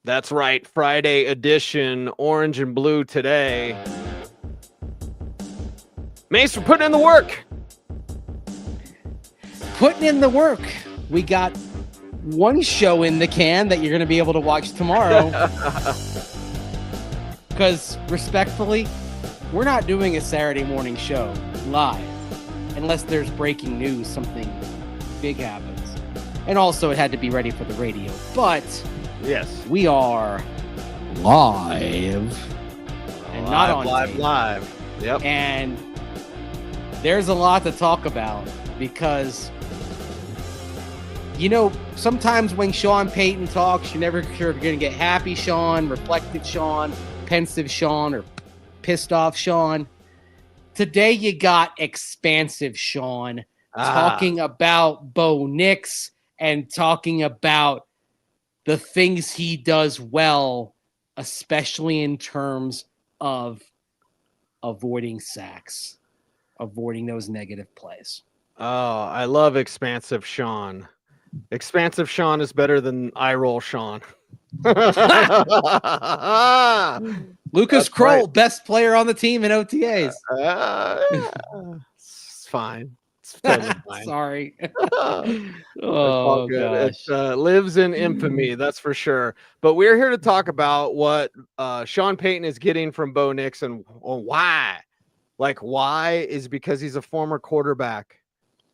That's right, Friday edition, orange and blue today. Mace, we're putting in the work. Putting in the work. We got one show in the can that you're going to be able to watch tomorrow. Because, respectfully, we're not doing a Saturday morning show live unless there's breaking news, something big happens. And also, it had to be ready for the radio. But yes, we are live and not on live. Yep. And there's a lot to talk about because, you know, sometimes when Sean Payton talks, you're never sure if you're going to get happy Sean, reflective Sean, pensive Sean, or pissed off Sean. Today you got expansive Sean talking about Bo Nix and talking about the things he does well, especially in terms of avoiding sacks, avoiding those negative plays. Oh, I love expansive Sean. Expansive Sean is better than eye roll Sean. Lucas Kroll, right. Best player on the team in OTAs. It's fine. It's totally fine. Sorry. Oh, gosh. It lives in infamy, that's for sure. But we're here to talk about what Sean Payton is getting from Bo Nix and why. Like, why is because he's a former quarterback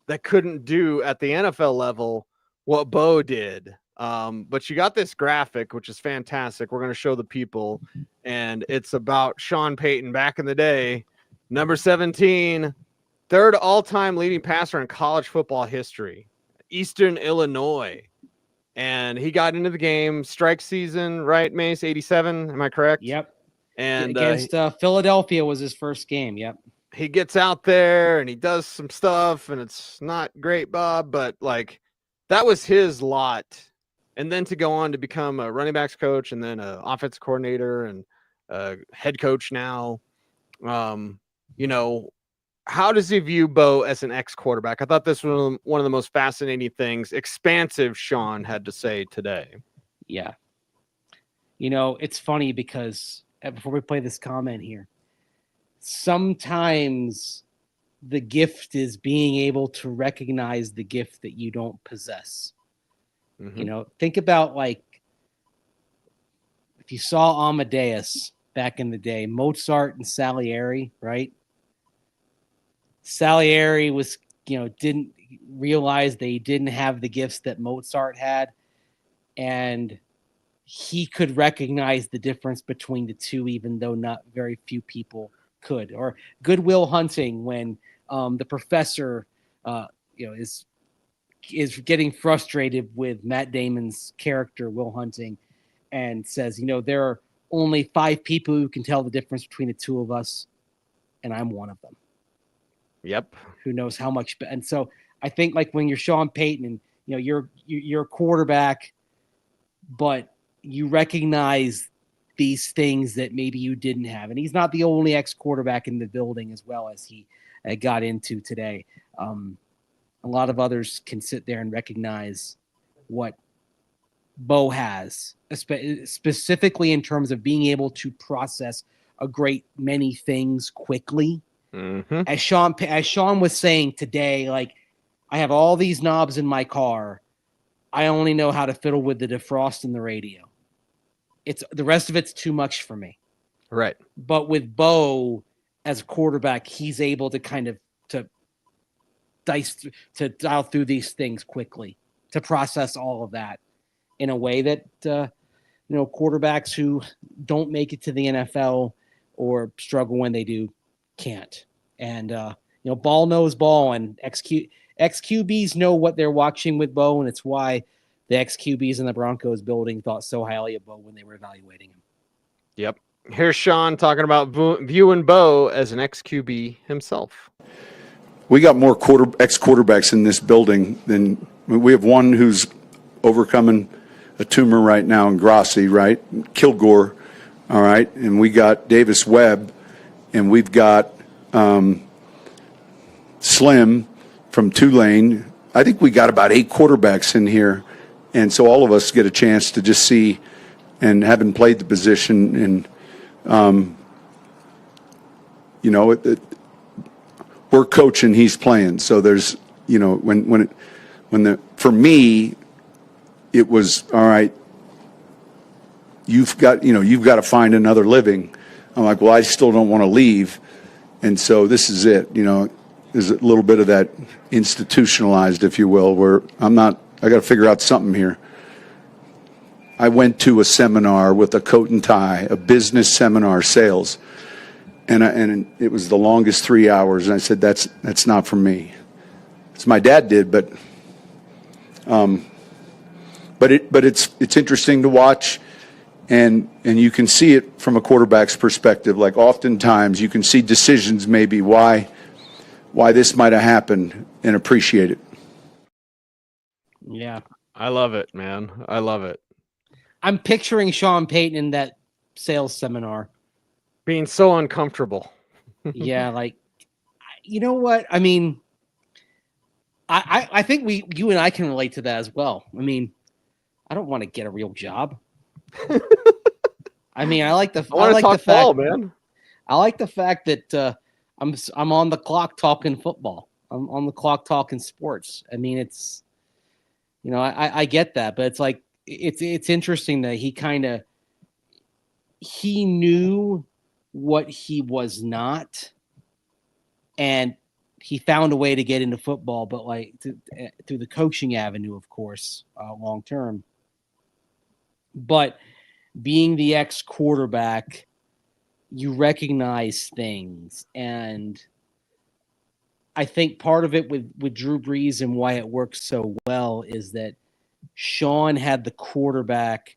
that couldn't do at the NFL level what Bo did. But you got this graphic, which is fantastic. We're going to show the people, and it's about Sean Payton back in the day, number 17, third all-time leading passer in college football history, Eastern Illinois. And he got into the game, strike season, right, Mace, 87, am I correct? Yep. And against Philadelphia was his first game, yep. He gets out there, and he does some stuff, and it's not great, Bob, but, like, that was his lot. And then to go on to become a running backs coach and then an offensive coordinator and head coach now. You know, how does he view Bo as an ex-quarterback? I thought this was one of the most fascinating things expansive Sean had to say today. Yeah. You know, it's funny because before we play this comment here, sometimes the gift is being able to recognize the gift that you don't possess. Mm-hmm. You know, think about, like, if you saw Amadeus back in the day, Mozart and Salieri, right? Salieri was, you know, didn't realize they didn't have the gifts that Mozart had. And he could recognize the difference between the two, even though not very few people could. Or Good Will Hunting, when the professor, you know, is getting frustrated with Matt Damon's character, Will Hunting, and says, you know, there are only 5 people who can tell the difference between the two of us, and I'm one of them. Yep. Who knows how much? And so I think, like, when you're Sean Payton and, you know, you're a quarterback, but you recognize these things that maybe you didn't have. And he's not the only ex-quarterback in the building as well as he got into today. A lot of others can sit there and recognize what Bo has, specifically in terms of being able to process a great many things quickly. Mm-hmm. As Sean was saying today, like, I have all these knobs in my car. I only know how to fiddle with the defrost and the radio. It's the rest of it's too much for me. Right. But with Bo as a quarterback, he's able to kind of dial through these things quickly, to process all of that in a way that, you know, quarterbacks who don't make it to the NFL or struggle when they do can't. And, you know, ball knows ball, and ex-QBs know what they're watching with Bo, and it's why the ex-QBs in the Broncos building thought so highly of Bo when they were evaluating him. Yep. Here's Sean talking about viewing Bo as an ex-QB himself. We got more ex-quarterbacks in this building than we have. One who's overcoming a tumor right now in Grossi, right? Kilgore, all right? And we got Davis Webb, and we've got Slim from Tulane. I think we got about 8 quarterbacks in here. And so all of us get a chance to just see and having played the position, and we're coaching, he's playing. So there's, for me, it was all right. You've got to find another living. I'm like, well, I still don't want to leave, and so this is it. There's a little bit of that institutionalized, if you will, where I got to figure out something here. I went to a seminar with a coat and tie, a business seminar, sales, and it was the longest 3 hours. And I said, that's not for me. It's my dad did, but it's interesting to watch, and you can see it from a quarterback's perspective. Like oftentimes you can see decisions maybe why this might have happened and appreciate it. Yeah. I love it, man. I love it. I'm picturing Sean Payton in that sales seminar. Being so uncomfortable. Yeah, like, you know what? I mean, I think you and I can relate to that as well. I mean, I don't want to get a real job. I mean, I like the fact, man. I like the fact that I'm on the clock talking football. I'm on the clock talking sports. I mean, it's, I get that, but it's like, it's interesting that he knew what he was not, and he found a way to get into football, but like through the coaching avenue, of course, long term. But being the ex-quarterback, you recognize things, and I think part of it with Drew Brees and why it works so well is that Sean had the quarterback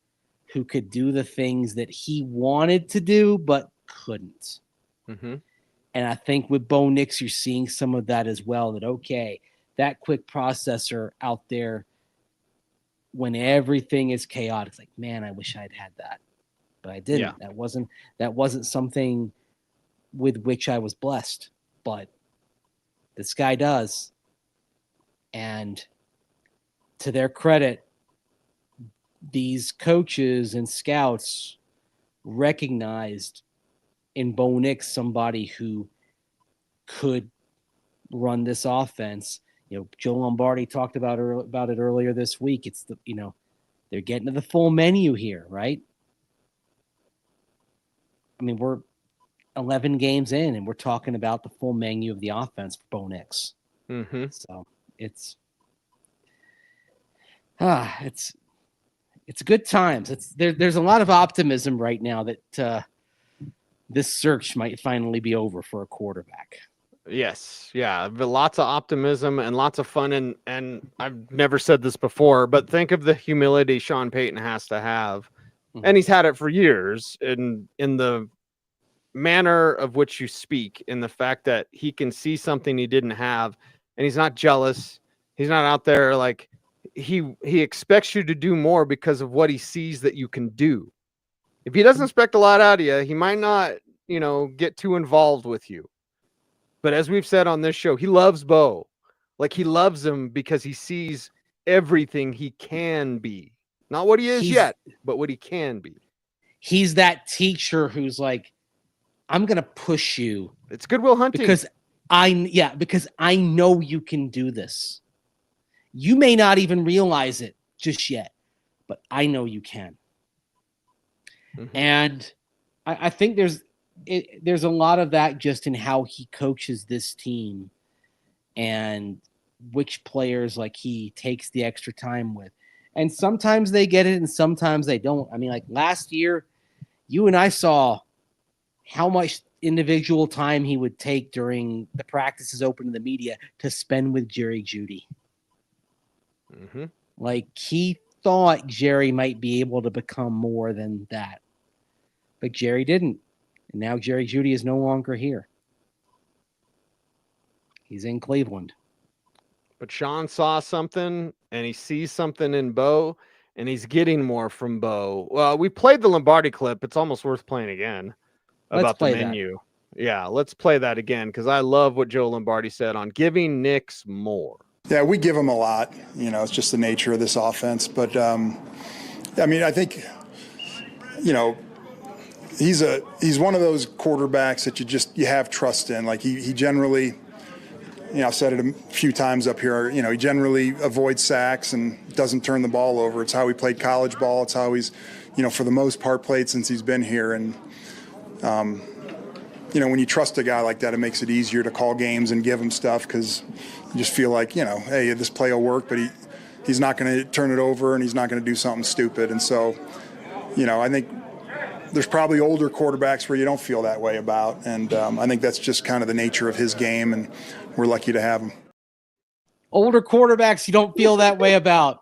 who could do the things that he wanted to do but couldn't. Mm-hmm. And I think with Bo Nix, you're seeing some of that as well, that, okay, that quick processor out there when everything is chaotic, it's like, man, I wish I'd had that, but I didn't. Yeah. That wasn't something with which I was blessed, but this guy does. And to their credit, these coaches and scouts recognized in Bo Nix somebody who could run this offense. Joe Lombardi talked about it earlier this week. It's they're getting to the full menu here, right? I mean, we're 11 games in, and we're talking about the full menu of the offense for Bo Nix. Mm-hmm. So it's good times. There's a lot of optimism right now that this search might finally be over for a quarterback. Yes. Yeah. Lots of optimism and lots of fun. And I've never said this before, but think of the humility Sean Payton has to have. Mm-hmm. And he's had it for years in the manner of which you speak, in the fact that he can see something he didn't have, and he's not jealous. He's not out there like he expects you to do more because of what he sees that you can do. If he doesn't expect a lot out of you, he might not, get too involved with you. But as we've said on this show, he loves Bo. Like, he loves him because he sees everything he can be. Not what he is yet, but what he can be. He's that teacher who's like, I'm going to push you. It's Goodwill Hunting. Because I know you can do this. You may not even realize it just yet, but I know you can. Mm-hmm. And I think there's a lot of that just in how he coaches this team and which players like he takes the extra time with. And sometimes they get it and sometimes they don't. I mean, like last year, you and I saw how much individual time he would take during the practices open to the media to spend with Jerry Jeudy. Mm-hmm. Like, he thought Jerry might be able to become more than that, but Jerry didn't. And now Jerry Jeudy is no longer here. He's in Cleveland. But Sean saw something, and he sees something in Bo, and he's getting more from Bo. Well, we played the Lombardi clip. It's almost worth playing again about the menu. That. Yeah, let's play that again, because I love what Joe Lombardi said on giving Nix more. Yeah, we give him a lot. It's just the nature of this offense. But, I mean, I think you know, he's one of those quarterbacks that you have trust in. Like he generally, you know, I've said it a few times up here, you know, he generally avoids sacks and doesn't turn the ball over. It's how he played college ball. It's how he's, you know, for the most part played since he's been here. And, you know, when you trust a guy like that, it makes it easier to call games and give him stuff because you just feel like, you know, hey, this play will work, but he's not going to turn it over and he's not going to do something stupid. And so, you know, I think there's probably older quarterbacks where you don't feel that way about. And I think that's just kind of the nature of his game, and we're lucky to have him. Older quarterbacks you don't feel that way about.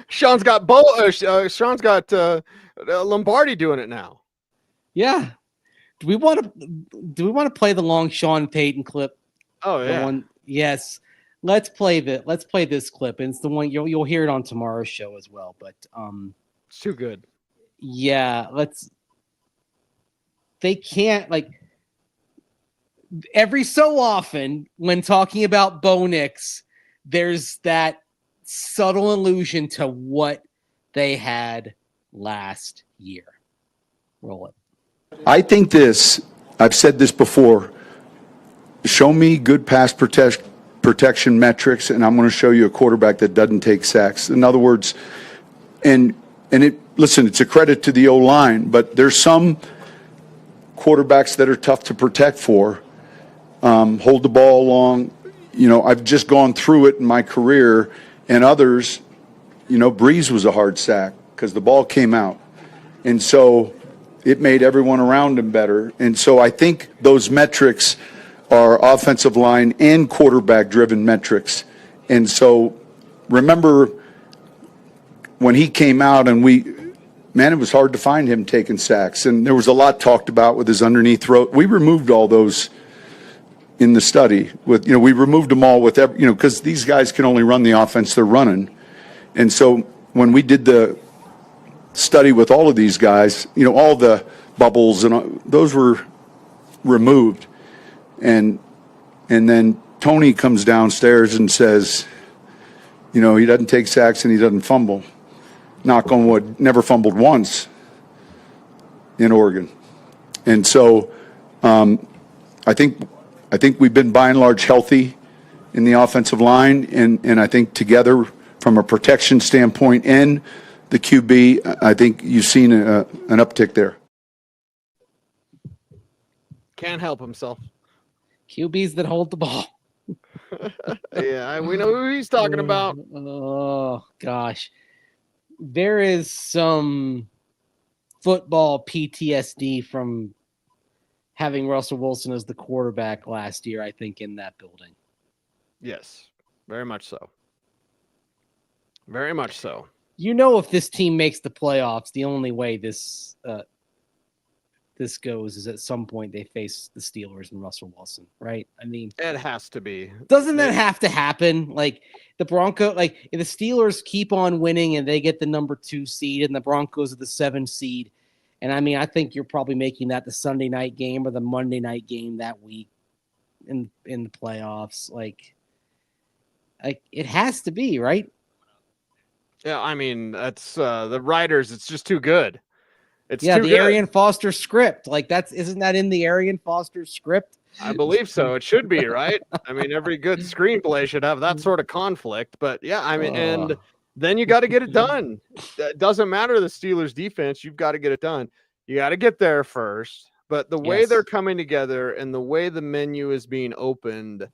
Sean's got Lombardi doing it now. Yeah. Do we want to play the long Sean Payton clip? Oh yeah. Yes. Let's play this clip. And it's the one you'll hear it on tomorrow's show as well. But it's too good. Yeah, they can't, like, every so often when talking about Bo Nix, there's that subtle allusion to what they had last year. Roll it. I think I've said this before, show me good pass protection metrics, and I'm going to show you a quarterback that doesn't take sacks. In other words, listen, it's a credit to the O-line, but there's some quarterbacks that are tough to protect for, hold the ball long. You know, I've just gone through it in my career, and others, you know, Breeze was a hard sack because the ball came out. And so it made everyone around him better. And so I think those metrics are offensive line and quarterback-driven metrics. And so remember when he came out and it was hard to find him taking sacks. And there was a lot talked about with his underneath throw. We removed all those in the study. We removed them all because these guys can only run the offense they're running. And so when we did the study with all of these guys, you know, all the bubbles and those were removed. And then Tony comes downstairs and says, you know, he doesn't take sacks and he doesn't fumble. Knock on wood, never fumbled once in Oregon. And so I think we've been by and large healthy in the offensive line, and I think together from a protection standpoint and the QB, I think you've seen an uptick there. Can't help himself. QBs that hold the ball. Yeah, we know who he's talking about. Oh, gosh. There is some football PTSD from having Russell Wilson as the quarterback last year, I think, in that building. Yes, very much so. Very much so. You know, if this team makes the playoffs, the only way this goes is at some point they face the Steelers and Russell Wilson, right? I mean, it has to be. Doesn't that have to happen? Like the Broncos, like if the Steelers keep on winning and they get the number 2 seed and the Broncos are the 7 seed. And I mean, I think you're probably making that the Sunday night game or the Monday night game that week in the playoffs. Like it has to be, right? Yeah, I mean, that's the writers. It's just too good. It's the too good. Arian Foster script. Like isn't that in the Arian Foster script? I believe so. It should be, right? I mean, every good screenplay should have that sort of conflict. But yeah, I mean, and then you got to get it done. It doesn't matter the Steelers defense. You've got to get it done. You got to get there first. But the way they're coming together and the way the menu is being opened,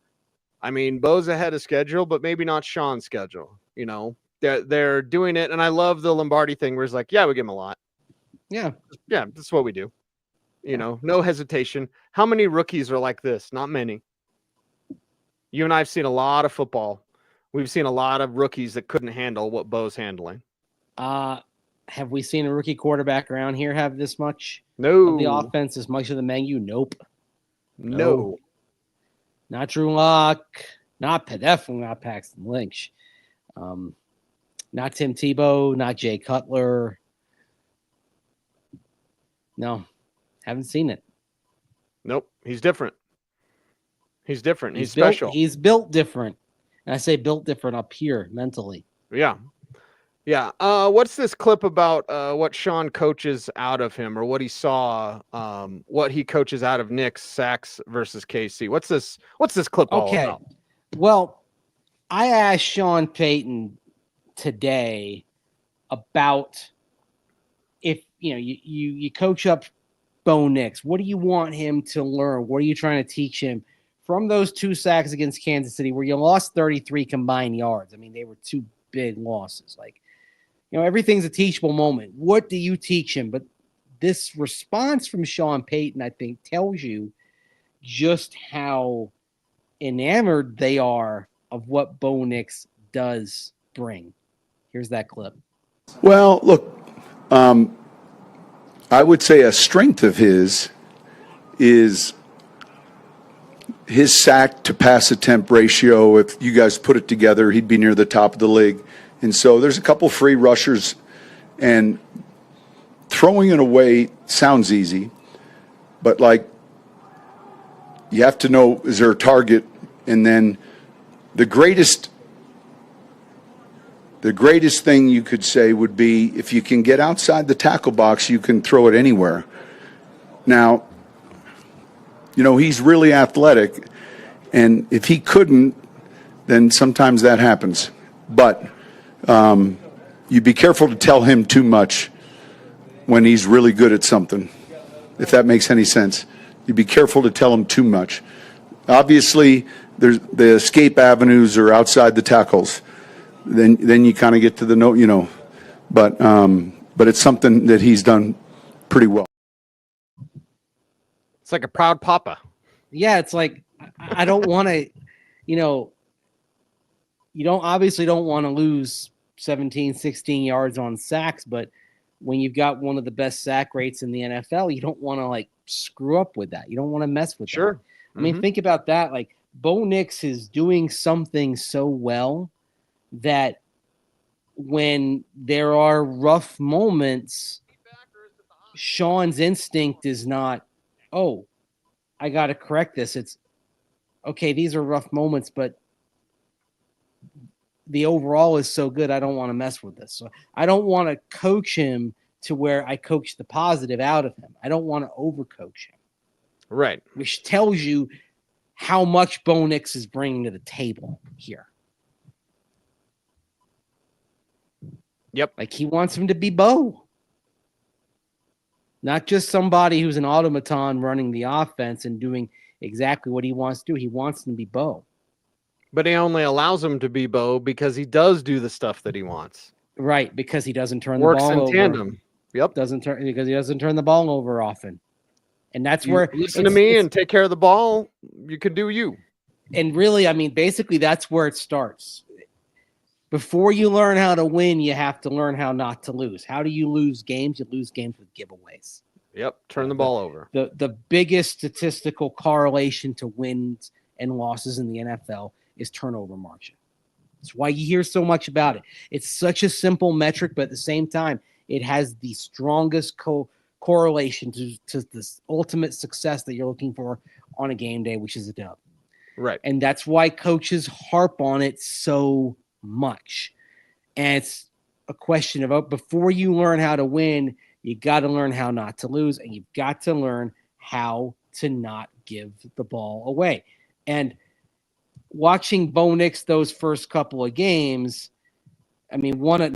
I mean, Bo's ahead of schedule, but maybe not Sean's schedule. You know, they're doing it. And I love the Lombardi thing where it's like, yeah, we give him a lot. Yeah, that's what we do. You know, no hesitation. How many rookies are like this? Not many. You and I have seen a lot of football. We've seen a lot of rookies that couldn't handle what Bo's handling. Have we seen a rookie quarterback around here have this much? No. Of the offense, as much of the menu? Nope. No. Not Drew Locke. Definitely not Paxton Lynch. Not Tim Tebow. Not Jay Cutler. No, haven't seen it. Nope. He's different. He's different. He's special. He's built different. And I say built different up here mentally. Yeah. Yeah. What's this clip about what Sean coaches out of him, or what he saw, what he coaches out of Nick's sacks versus KC? What's this clip all Okay. about? Well, I asked Sean Payton today about if you coach up Bo Nix, what do you want him to learn? What are you trying to teach him from those 2 sacks against Kansas City where you lost 33 combined yards? I mean, they were 2 big losses. Like, everything's a teachable moment. What do you teach him? But this response from Sean Payton, I think, tells you just how enamored they are of what Bo Nix does bring. Here's that clip. Well, look, I would say a strength of his is his sack to pass attempt ratio. If you guys put it together, he'd be near the top of the league. And so there's a couple free rushers, and throwing it away sounds easy, but like, you have to know, is there a target? And then the greatest thing you could say would be, if you can get outside the tackle box, you can throw it anywhere. Now, he's really athletic, and if he couldn't, then sometimes that happens. But you be careful to tell him too much when he's really good at something, if that makes any sense. You be careful to tell him too much. Obviously, there's the escape avenues are outside the tackles. Then you kind of get to the note, but it's something that he's done pretty well. It's like a proud papa. Yeah, it's like, I don't want to, you don't want to lose 17, 16 yards on sacks, but when you've got one of the best sack rates in the NFL, you don't want to screw up with that. You don't want to mess with Sure. that. I mean, think about that. Like, Bo Nix is doing something so well that when there are rough moments, Sean's instinct is not, oh, I got to correct this. It's, okay, these are rough moments, but the overall is so good, I don't want to mess with this. So I don't want to coach him to where I coach the positive out of him. I don't want to overcoach him. Right. Which tells you how much Bo Nix is bringing to the table here. Yep. Like, he wants him to be Bo. Not just somebody who's an automaton running the offense and doing exactly what he wants to do. He wants him to be Bo. But he only allows him to be Bo because he does do the stuff that he wants. Right, because he doesn't turn Works the ball over. in tandem. Yep. Because he doesn't turn the ball over often. And that's where listen to me and take care of the ball. You can do you. And really, I mean, basically that's where it starts. Before you learn how to win, you have to learn how not to lose. How do you lose games? You lose games with giveaways. Yep. Turn the ball over. The biggest statistical correlation to wins and losses in the NFL is turnover margin. That's why you hear so much about it. It's such a simple metric, but at the same time, it has the strongest correlation to this ultimate success that you're looking for on a game day, which is a dub. Right. And that's why coaches harp on it so much. And it's a question of, before you learn how to win, you got to learn how not to lose, and you've got to learn how to not give the ball away. And watching Bo Nix those first couple of games, I mean, one of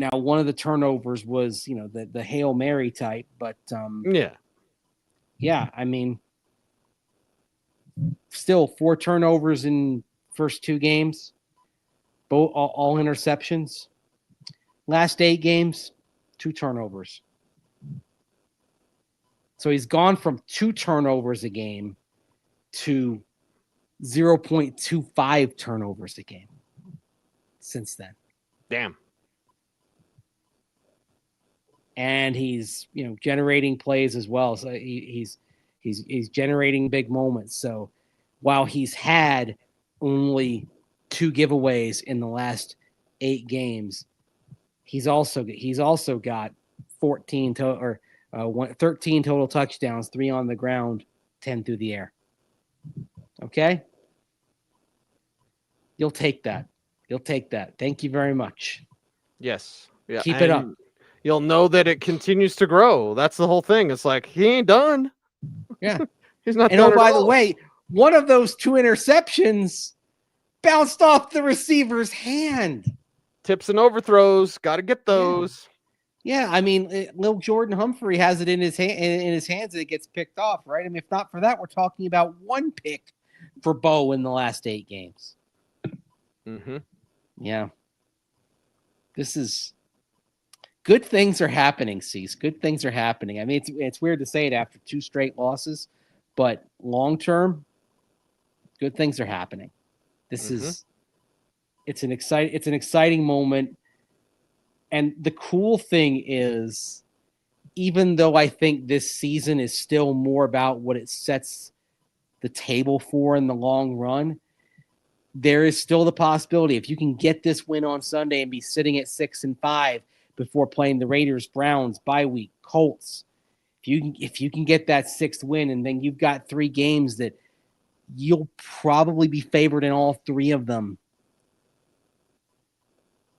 the turnovers was, the Hail Mary type, but yeah, I mean, still 4 turnovers in first 2 games, both all interceptions. Last 8 games, 2 turnovers. So he's gone from 2 turnovers a game to 0.25 turnovers a game since then. Damn. And he's, generating plays as well. So he's generating big moments. So while he's had only 2 giveaways in the last 8 games, he's also got 13 total touchdowns, 3 on the ground, 10 through the air. Okay? You'll take that. Thank you very much. Yes. Yeah, Keep it up. You'll know that it continues to grow. That's the whole thing. It's like he ain't done. Yeah. He's not And done. oh, by at the all. way, one of those 2 interceptions bounced off the receiver's hand. Tips and overthrows, got to get those. Yeah, I mean, little Jordan Humphrey has it in his hands and it gets picked off, right? I mean, if not for that, we're talking about 1 pick for Bo in the last 8 games. Mm-hmm. Yeah. This is good things are happening, Cease. Good things are happening. I mean, it's weird to say it after 2 straight losses, but long term, good things are happening. This is it's an exciting moment. And the cool thing is, even though I think this season is still more about what it sets the table for in the long run, there is still the possibility if you can get this win on Sunday and be sitting at 6-5 before playing the Raiders, Browns, bye week, Colts. If you can get that 6th win, and then you've got 3 games that you'll probably be favored in all 3 of them.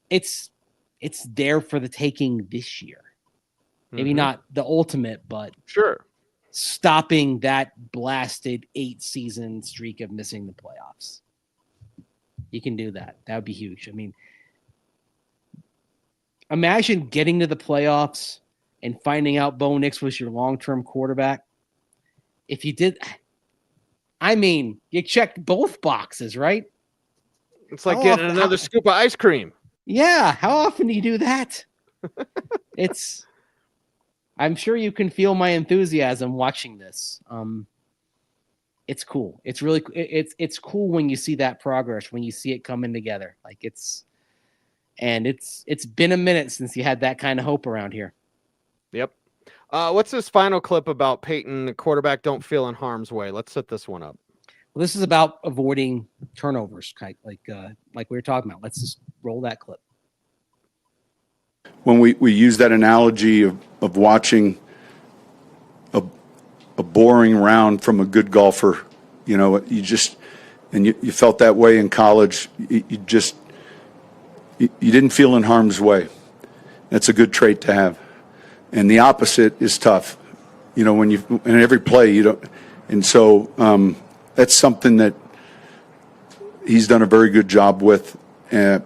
It's there for the taking this year. Maybe not the ultimate, but sure, stopping that blasted 8-season streak of missing the playoffs. You can do that. That would be huge. I mean, imagine getting to the playoffs and finding out Bo Nix was your long-term quarterback. If you did, I mean, you checked both boxes, right? It's like getting another scoop of ice cream. Yeah. How often do you do that? I'm sure you can feel my enthusiasm watching this. It's cool. It's really, it's cool when you see that progress, when you see it coming together. Like it's been a minute since you had that kind of hope around here. Yep. What's this final clip about Payton, the quarterback don't feel in harm's way? Let's set this one up. Well, this is about avoiding turnovers, like we were talking about. Let's just roll that clip. When we use that analogy of watching a boring round from a good golfer, you felt that way in college. You didn't feel in harm's way. That's a good trait to have. And the opposite is tough. When in every play you don't, and so that's something that he's done a very good job with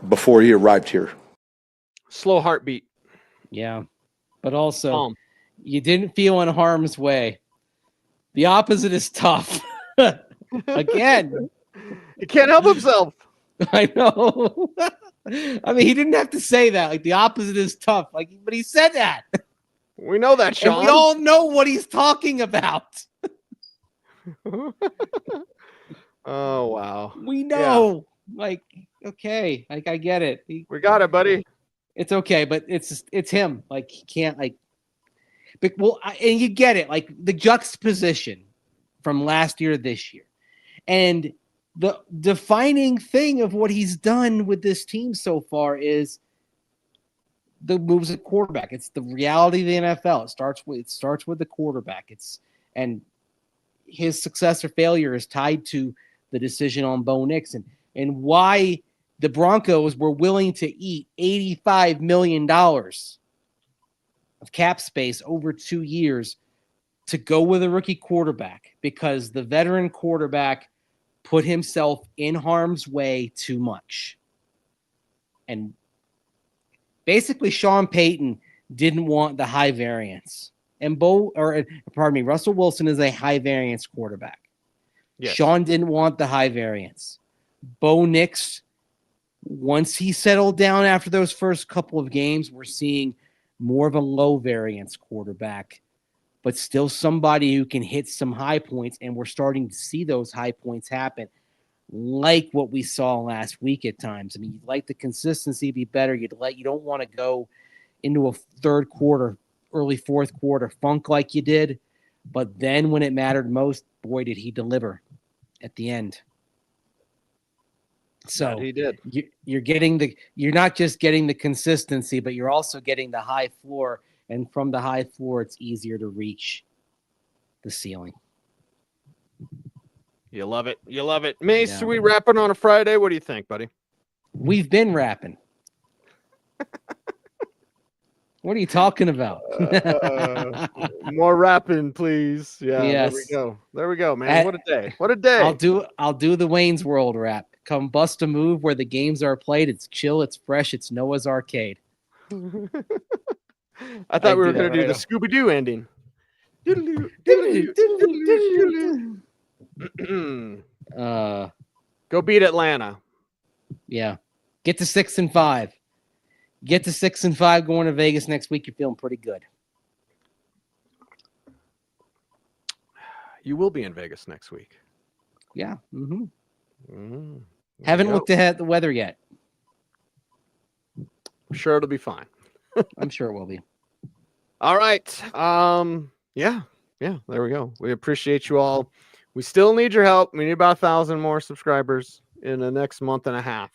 before he arrived here. Slow heartbeat. Yeah, but also you didn't feel in harm's way. The opposite is tough. Again, he can't help himself. I know. I mean, he didn't have to say that. Like the opposite is tough. But he said that. We know that, Sean. And we all know what he's talking about. Oh wow. We know. Yeah. Okay. I get it. We got it, buddy. It's okay, but it's him. He can't and you get it. The juxtaposition from last year to this year. And the defining thing of what he's done with this team so far is the moves at quarterback. It's the reality of the NFL. It starts with the quarterback. And his success or failure is tied to the decision on Bo Nix and why the Broncos were willing to eat $85 million of cap space over 2 years to go with a rookie quarterback, because the veteran quarterback put himself in harm's way too much. And basically Sean Payton didn't want the high variance. And Russell Wilson is a high variance quarterback. Yes. Sean didn't want the high variance. Bo Nix, once he settled down after those first couple of games, we're seeing more of a low variance quarterback, but still somebody who can hit some high points. And we're starting to see those high points happen, like what we saw last week at times. I mean, you'd like the consistency to be better. You don't want to go into a third quarter, early fourth quarter funk like you did. But then when it mattered most, boy, did he deliver at the end. So he did. You're not just getting the consistency, but you're also getting the high floor. And from the high floor, it's easier to reach the ceiling. You love it. You love it. Mace, are we rapping on a Friday? What do you think, buddy? We've been rapping. What are you talking about? More rapping, please. Yeah, Yes. there we go. There we go, man. What a day. What a day. I'll do the Wayne's World rap. Come bust a move where the games are played. It's chill, it's fresh, it's Noah's Arcade. I thought we were going to do the Scooby-Doo ending. Go beat Atlanta. Yeah. Get to 6-5. Get to 6-5 going to Vegas next week. You're feeling pretty good. You will be in Vegas next week. Yeah. Haven't looked at the weather yet. I'm sure it'll be fine. I'm sure it will be. All right. Yeah. There we go. We appreciate you all. We still need your help. We need about 1,000 more subscribers in the next month and a half.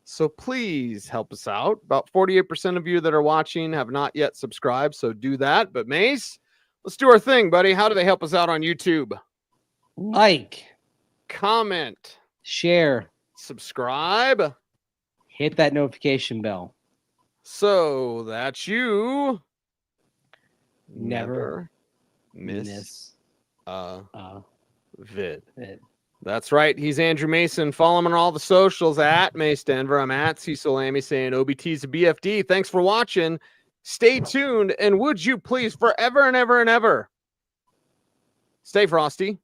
So please help us out. About 48% of you that are watching have not yet subscribed, so do that. But Mace, let's do our thing, buddy. How do they help us out on YouTube? Like, comment, share, subscribe, hit that notification bell. So that you never miss a vid. Vid. That's right. He's Andrew Mason. Follow him on all the socials at Mace Denver. I'm at Cecil Lammey saying OBT's a BFD. Thanks for watching. Stay tuned. And would you please forever and ever and ever stay frosty,